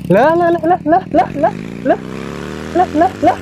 Lah lah lah lah lah lah lah lah lah lah lah.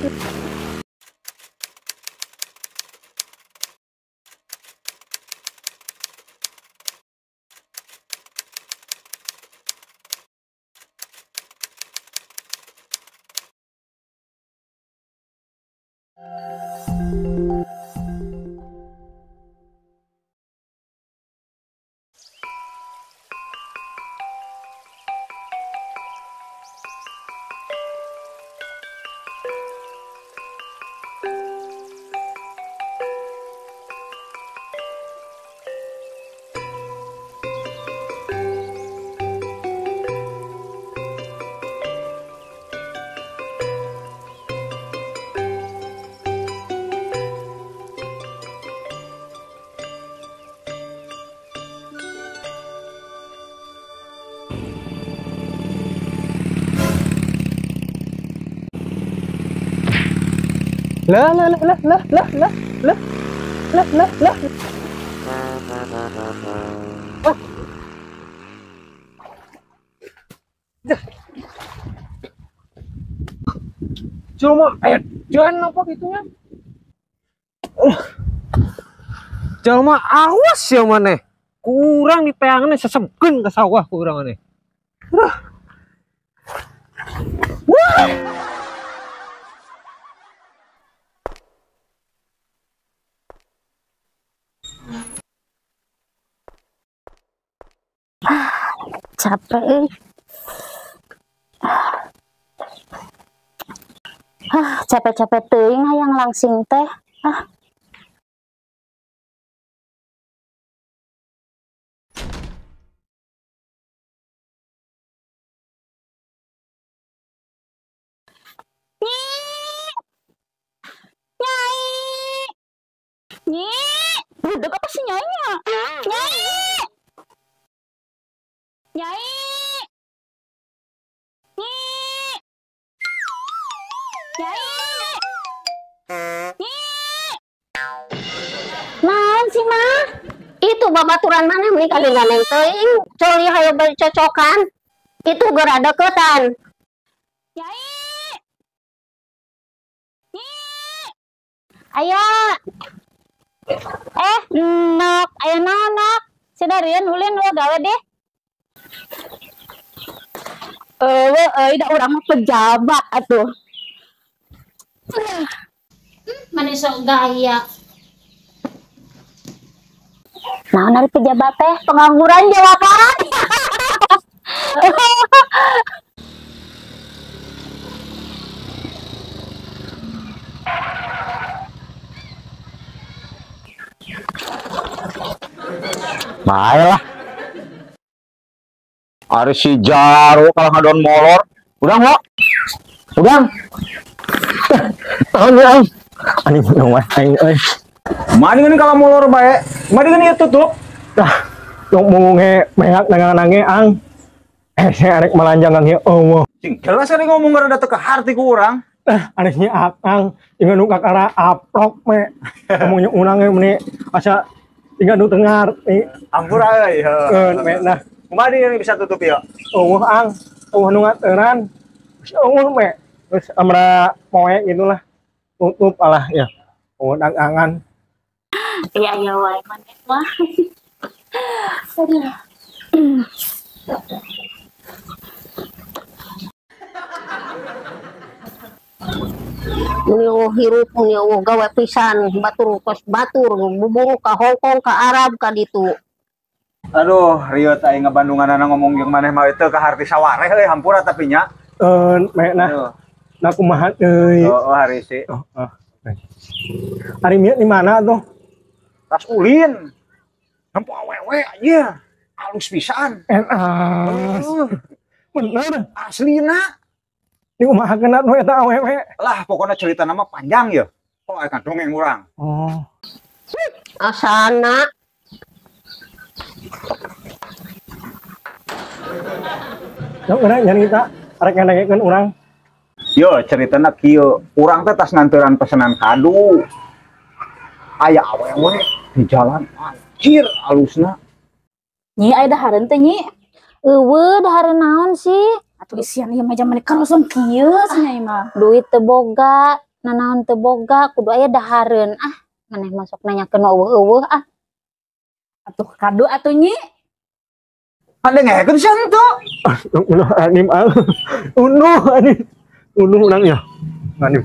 Lah lah lah lah lah lah lah lah lah lah lah. Cuma jangan apa gitunya. Jalma awas ya maneh. Kurang diteangan sesebgen ke sawah kurang aneh. Wah. Capek capek-capek teuing hayang langsing teh. Nyi, udah apa sih nyainya? Nyai, nyai, nyai, nyai. Naon sih mah? Itu babaturan mana nih kali ganeng teuing, coli hayo cocokan. Itu geura deukeutan. Nyai. Nyai. Ayo. Nok, ayo naon nok. Sidarian ulin we gawe deh. Da urang mah pejabat atuh. Manis sok gaya. Nah, dari pejabat teh pengangguran jawaban. Baiklah. Ari si Jaro kalau ngadon molor. Udang lo. Udang. Tahu ya. Ani mah aing euy. Mari gini kalau molor bae. Mari gini tutup. Tah, yang mau meak nange ang. Saya arek melanjang ang ya Allah. Cing, jelas kan ngomong gara datang ke hati ku urang. Areknya akang ingat nu kakara aplok me. Ngomongnya urang ge meni asa ingat nu tengar nih. Ampura euy. Me nah. Kumadi ini bisa tutup ya? Allah ang, Allah nu ngaeuran. Allah me. Terus amra poe gitulah. Tutup alah ya. Oh dagangan. Iya wae maneh mah. Aduh. Nyo hirup nyo gawe pisan batur kos batur buburu ka Hongkong ka Arab ka ditu. Aduh, riot aing ngabandungan ngomong yang maneh mah teu ka harti sawareh euy hampura tapi nya. Me nah. Nah kumaha euy. Oh, hari sih. Ari mieu di mana tuh? Tas ulin. Hampu awewe aja. Halus pisan. Bener. Aslina. Ini kumaha kena nu eta awewe. Lah, pokoknya cerita nama panjang ya. Oh, akan dongeng urang. Oh. Asana. Yang urang nyarita arek ngandengekeun urang. Yo, ceritana kieu. Urang teh tas nganteran pesanan kado. Aya awewe di jalan anjir alusna. Nyi aya dahareun teh nyi. Eueuh dahareun naon sih? Atuh isian ieu mah zaman karosong kieu nya mah. Duit teu boga, nanaon teu boga, kudu aya dahareun. Maneh masuk nanyakeun eueuh-eueuh Atuh kado atuh nyi. Ada ngehekeun sian tuh. Unuh anim unuh anim. Unuh urang ya. Anim.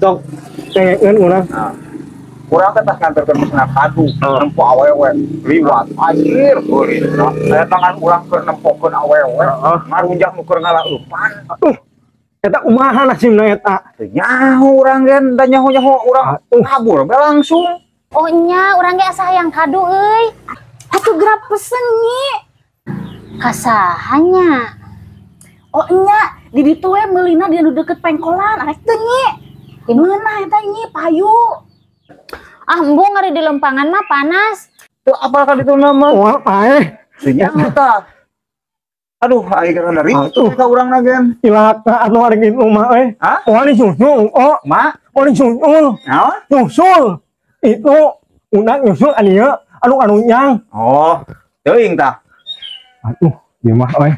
Sok tengekeun urang. Kurang teh tas nganterkeun pesanan kado, nempo awewe, liwat air heureun. Saya tangan urang keur nempokeun awewe, marunjak nu keur ngalaupan. Eta kumaha nasibna eta? Teu nyaho urang gen, da nyaho-nyaho urang kabur bae langsung. Oh nya, urang ge asa hayang kado euy. Atuh gerak pesen nyi. Kasahanya. Oh nya, di ditu we meulina di anu deukeut pengkolan, arek teu nyi. Di mana eta nyi payu. Embu ngari di lempangan mah panas. Tuh apal ka ditu nama? Wah, pae. Teu nyaho tah. Aduh, aing keur dari Atuh. ka urang nagen. Ilaka anu arek itu mah euy. Hah? Oh, ini susul. Oh, Ma, oh, ini susul. naon? Susul. Itu udah nyusul ania anu nyang. Oh, teuing tah. Aduh, ieu mah euy.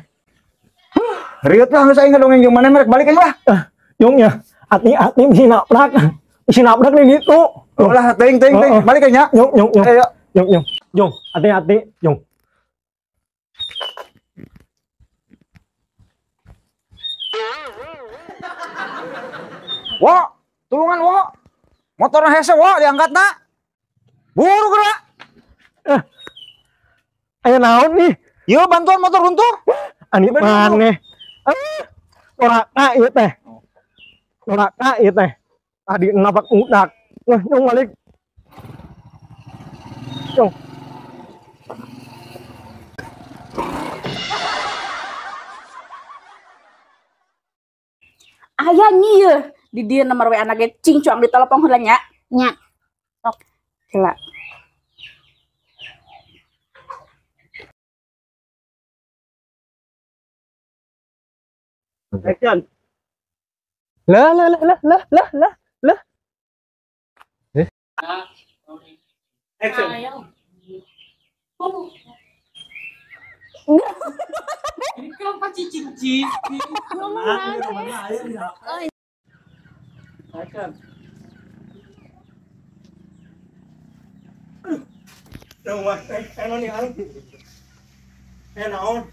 Riut lah geus aing ngadongeng jeung maneh merek balik aing lah. Yung ya, hati-hati misi nabrak nih itu. Ulah teuing balik aing nya. Yung. Ayo. Yung, hati-hati, yung. Wo, tulungan wo. Motorna hese wo diangkatna. Buru geura. Aya naon nih? Ieu bantuan motor runtuh. Ani maneh. Noraka ieu teh. Noraka ieu teh. Tadi napak udak. Yung balik. Yung. Aya nyi yeuh. Di dieu nomor WA na ge cingcuang di telepon heula nya. Nya. Sok. Heula. Action. Lah. Action. Kenapa cicing-cicing? Đâu mà, cái nó đi ăn. Cái nào